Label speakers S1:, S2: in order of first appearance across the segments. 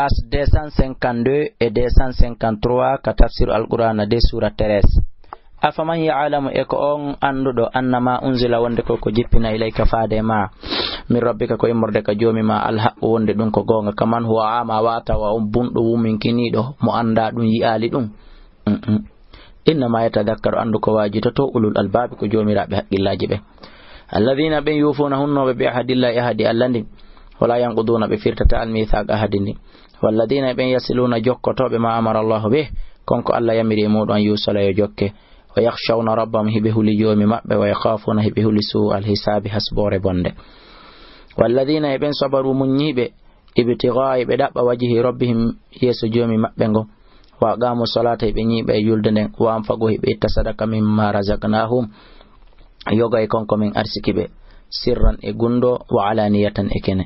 S1: page 252 et 253 ka tafsir al-Qur'an de sura 13. afaman ya'lamu eko on andudo annama unzila wonde ko jippina ilayka faade ma min rabbika ko immorde ka joomi ma alhaq wonde dum ko gonga kaman huwa ama wata wa bundo wumin kinido mo anda dum yi'ali dum inna ma yatadhakkaru andu ko wajito to ulul albab ko joomirabe haqqillaji be alladhina bin yufuna hunno bi ahadillahi ahadi allandi wala yanquduna bi firtata al-mithaq ahadini walladhina bin yasiluna jokkotobe ma amara Allah bih konko Allah yamiri mudon yusala yo jokke wa yakhshawna rabbahum hibihu li yawmi mabbe wa yakhafuna hibihu li su'al hisabi hasbore bonde walladhina bin sabaru munyibe ibtigha'i be dabba wajhi rabbihim yeso jomi mabbe ngo wa gamu salata be nyibe yulde den wa amfago be tasadaka mimma razaqnahum yoga e konko min arsikibe sirran e gundo wa alaniyatan e kene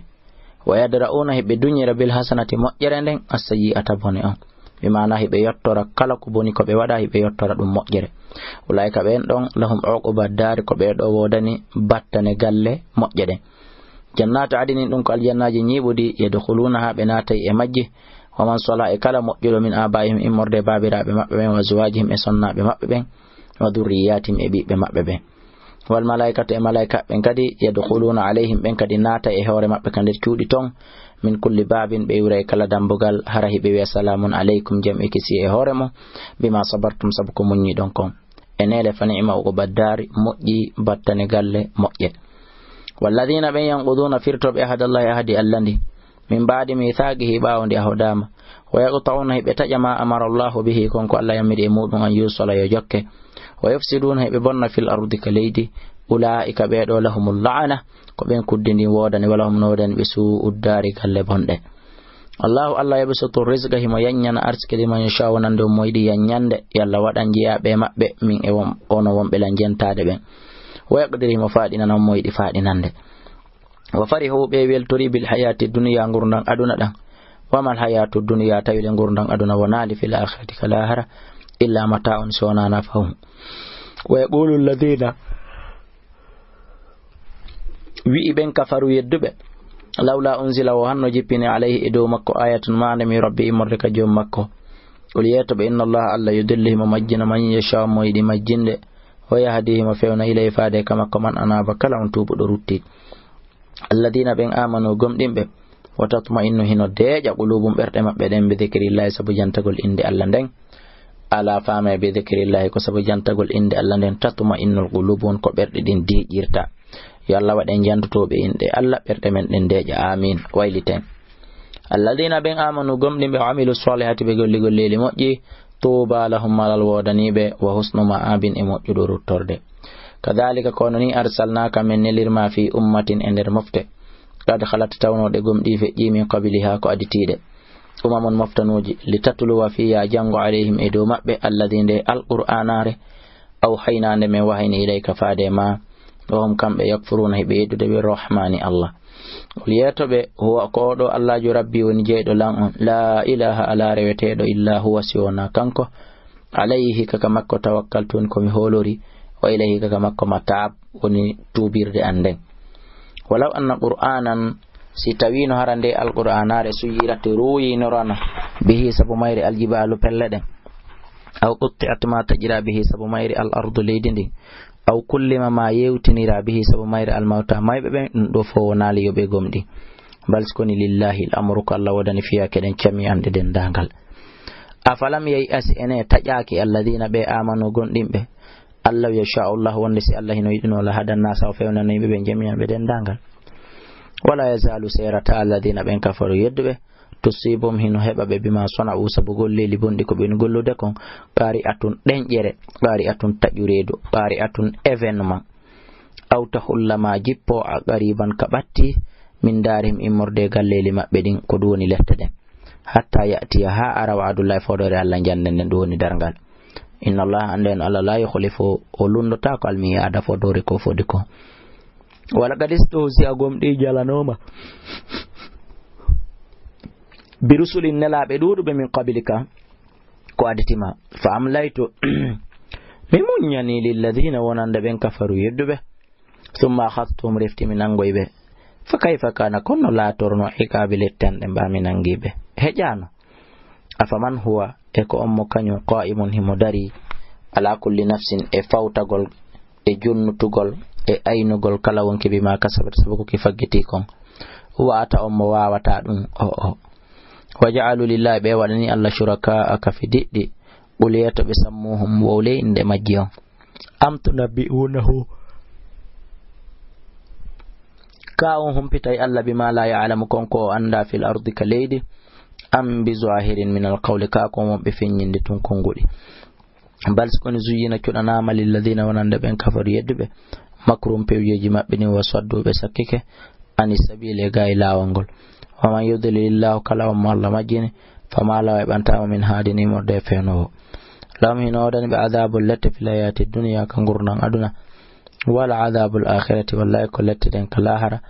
S1: wa yadrauna hibe dunyira bil hasanati mojjere den as-sayyi'ata bone on bi maana hibe yottora kala ko boni ko be wada hibe yottora dum mojjere ulaika ben don lahum uquba dar ko be do wodani battane galle mojjede jannatu adinin dum ko aljannaji nyibudi yadkhulunaha benatay e majji wa man sala e kala mojjelo min abaihim immorde babirabe mabbe ben wa zuwajihim e sonnabe mabbe ben wa dhurriyatihim e bibbe mabbe ben wal malaikatu e malaika ben kadi yadkhuluna alaihim ben kadi nata e hore mabbe kan der cuudi ton min kulli babin be wure kala dambugal harahi be wa salamun alaikum jam'i kisi e hore mo bima sabartum sabko munyi don kon enele fanima o baddari mojji battane galle mojje walladhina ben yanquduna firtobe ahadallahi ahadi allandi min ba'di mithaqihi ba'undi ahodama wa yaqta'una be tajama amara Allah bihi konko Allah yamiri mudun an yusala yo jokke wa yufsiduna be bonna fil ardi kalaydi ulaika be do lahumul la'ana ko ben kuddini wodani wala hum nodan be su uddari galle bonde Allah yabsutu rizqa hima yanyana arske liman yasha wonande moydi yanyande yalla wadan jiya be mabbe min e ono wonbe lanjentade ben wa yaqdiri mafadina nan moydi fadinande wa farihu be weltori bil hayati dunya ngurdan aduna dan wa mal hayatu dunya tawile ngurdan aduna wonali fil akhirati kalahara illa mata'un sona nafahum wa yaqulu alladhina wi ben kafaru yeddube lawla unzila wa hanno jippini alayhi edo makko ayatun ma'ana mi rabbi imorde ka jom makko qul yatabi inna allaha alla yudillihi majjina man yasha moydi majjinde wa yahdihi ma fewna ilay faade kama ko man anaba kala on tubu do rutti alladina ben amanu gomdimbe wa tatma'innu hino deja qulubum berde mabbe den bi dhikrillahi sabu jantagol inde Allah den ala fama bi dhikrillahi ko sabu jantagol inde Allah den tatma'innul qulubun ko berde din dijirta yalla waden jantutobe inde Allah berde men den deja amin wayliten alladina ben amanu gomdimbe wa amilu salihati be golli golleli mojji tuba lahum malal wodanibe wa husnu ma'abin e mojjudo ruttorde kadhalika kononi arsalnaka min nilirma fi ummatin ender mofte kad khalat tawnode gomdi fe jimi qabiliha ko aditide umamun moftanuji litatlu wa fiya jango alaihim edo mabbe alladhinde alqur'anare aw haynande me wahini ilayka faade ma wahum kambe yakfuruna hibe yedude be rahmani Allah liyatobe huwa kodo Allah jo rabbi woni jeedo lan la ilaha ala rewetedo illa huwa siwana kanko alayhi kaka makko tawakkaltun ko mi holori wa ilayhi kaka makko matab woni tubirde anden walaw anna qur'anan si tawino harande alqur'anare suyirate ruyi norana bihi sabu mayri aljibalu pelleden aw qutti'at ma tajra bihi sabu mayri al-ardu leydindi aw kullima ma yewtinira bihi sabu mayri al-mauta maybe ben do fo wonali yobe gomdi balskoni lillahi al-amru ko Allah wadani fiya keden cami ande den dangal afalam yay'as ene tajaki alladhina be amanu gondimbe Allah yasha Allah wonde si Allah hino yidino la hadan nasa fewna nayi be jami'an be den dangal wala yazalu sayrata alladhina ben kafaru yedbe tusibum hino heba be bima sona usabu golleli bondi ko ben gollude kon qari atun denjere qari atun tajuredo qari atun evenement aw tahullama jippo a qariban kabatti min darim immorde galleli mabbe din ko doni letta den hatta yati ha ara wa'dullahi fodore Allah janden den doni dargal inna Allah anden Allah la yukhlifu olundo ta ko almi ada fodore ko fodiko wala gadisto si agomdi jalanoma birusulin nelabe dudube min qablika ko aditima fa amlaytu mimunyani lil ladina wonanda ben kafaru yeddube thumma khattum rifti min angoybe fa kayfa kana konno laatorno iqabi lettande mbami nangiɓe heƴano afaman huwa e ko on mo kañum qa'imun himo dari ala kulli nafsin e fawtagol e junnutugol e aynugol kala wonke bima kasabat sabu ki faggiti kon huwa ata on mo wawata ɗum o waja'alu lillahi ɓe waɗani allah shuraka ka fi diɗɗi ɓuliyato ɓe sammuhum wowle inde majji on am tunabbi'unahu ka on humpitay allah bima la ya'lamu konko o anda fil ardi ka leydi am bi zahirin min alqawli ka ko mon ɓe feññinde tun konguɗi bal sikoni zuyina cuɗanama lilladina wonande ɓen kafaru yedduɓe makrum pewjeji maɓɓe ni wa sadduɓe sakkike ani sabile ga e lawol ngol waman yudlilillahu kala on mo allah majjini fama lawa e ɓantama min haadini morde fenowo lahum hino waɗani ɓe adabul lette fil hayati dunia ka gurnan aduna wala adabul akhirati wallahi ko lette den ka lahara